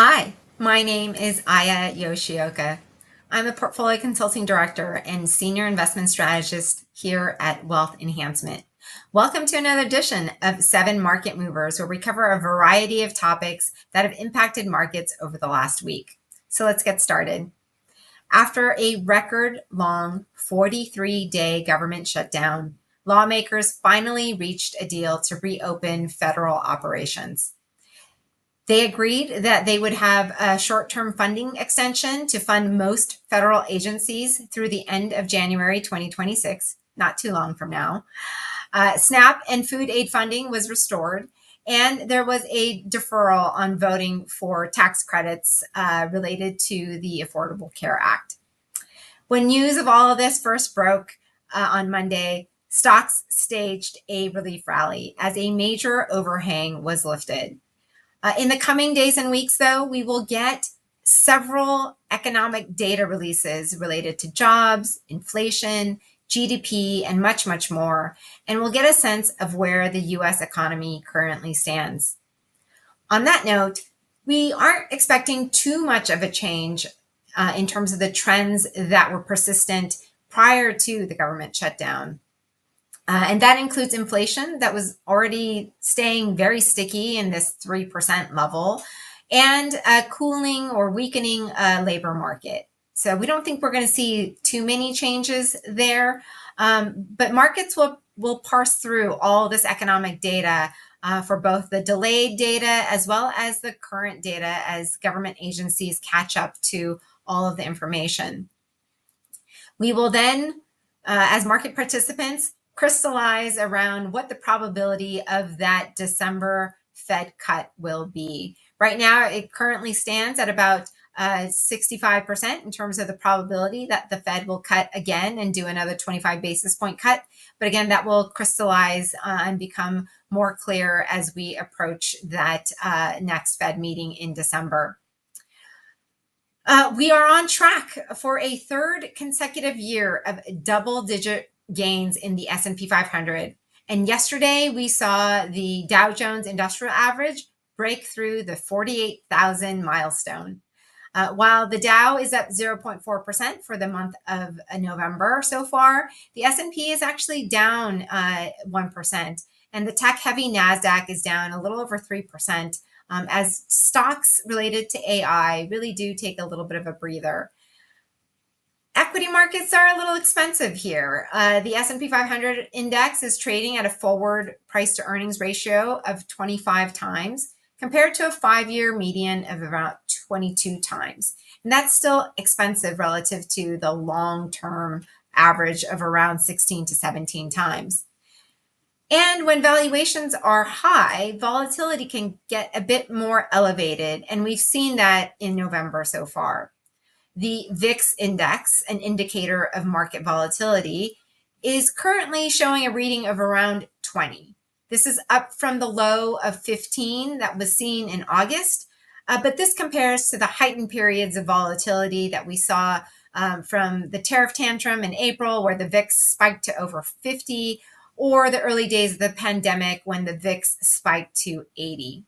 Hi, my name is Aya Yoshioka. I'm a portfolio consulting director and senior investment strategist here at Wealth Enhancement. Welcome to another edition of 7 Market Movers, where we cover a variety of topics that have impacted markets over the last week. So let's get started. After a record long 43-day government shutdown, lawmakers finally reached a deal to reopen federal operations. They agreed that they would have a short-term funding extension to fund most federal agencies through the end of January 2026, not too long from now. SNAP and food aid funding was restored, and there was a deferral on voting for tax credits related to the Affordable Care Act. When news of all of this first broke on Monday, stocks staged a relief rally as a major overhang was lifted. In the coming days and weeks, though, we will get several economic data releases related to jobs, inflation, GDP, and much, much more. And we'll get a sense of where the US economy currently stands. On that note, we aren't expecting too much of a change in terms of the trends that were persistent prior to the government shutdown. And that includes inflation that was already staying very sticky in this 3% level, and a cooling or weakening labor market. So we don't think we're going to see too many changes there, but markets will parse through all this economic data for both the delayed data as well as the current data as government agencies catch up to all of the information. We will then, as market participants, crystallize around what the probability of that December Fed cut will be. Right now, it currently stands at about 65% in terms of the probability that the Fed will cut again and do another 25 basis point cut. But again, that will crystallize and become more clear as we approach that next Fed meeting in December. We are on track for a third consecutive year of double-digit gains in the S&P 500. And yesterday we saw the Dow Jones Industrial Average break through the 48,000 milestone. While the Dow is up 0.4% for the month of November so far, the S&P is actually down 1%, and the tech-heavy NASDAQ is down a little over 3%, as stocks related to AI really do take a little bit of a breather. Equity markets are a little expensive here. The S&P 500 index is trading at a forward price to earnings ratio of 25 times compared to a 5-year median of about 22 times. And that's still expensive relative to the long-term average of around 16 to 17 times. And when valuations are high, volatility can get a bit more elevated. And we've seen that in November so far. The VIX index, an indicator of market volatility, is currently showing a reading of around 20. This is up from the low of 15 that was seen in August, but this compares to the heightened periods of volatility that we saw from the tariff tantrum in April, where the VIX spiked to over 50, or the early days of the pandemic when the VIX spiked to 80.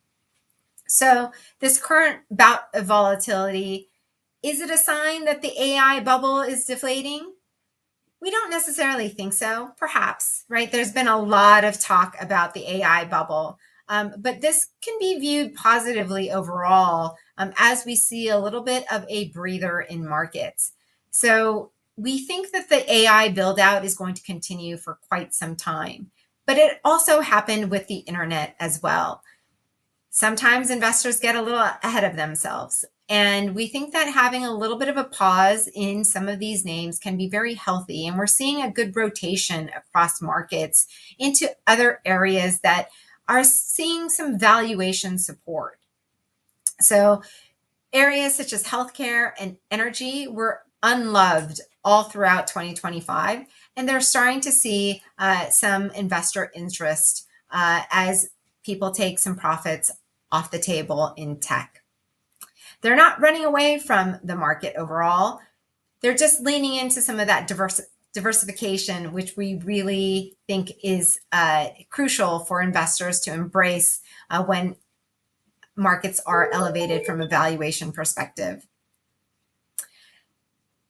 So this current bout of volatility, is it a sign that the AI bubble is deflating? We don't necessarily think so, perhaps, right? There's been a lot of talk about the AI bubble, but this can be viewed positively overall as we see a little bit of a breather in markets. So we think that the AI build out is going to continue for quite some time, but it also happened with the internet as well. Sometimes investors get a little ahead of themselves. And we think that having a little bit of a pause in some of these names can be very healthy. And we're seeing a good rotation across markets into other areas that are seeing some valuation support. So areas such as healthcare and energy were unloved all throughout 2025. And they're starting to see some investor interest as people take some profits off the table in tech. They're not running away from the market overall. They're just leaning into some of that diversification, which we really think is crucial for investors to embrace when markets are elevated from a valuation perspective.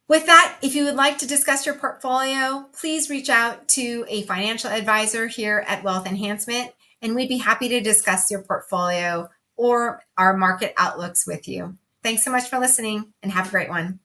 With that, if you would like to discuss your portfolio, please reach out to a financial advisor here at Wealth Enhancement, and we'd be happy to discuss your portfolio or our market outlooks with you. Thanks so much for listening, and have a great one.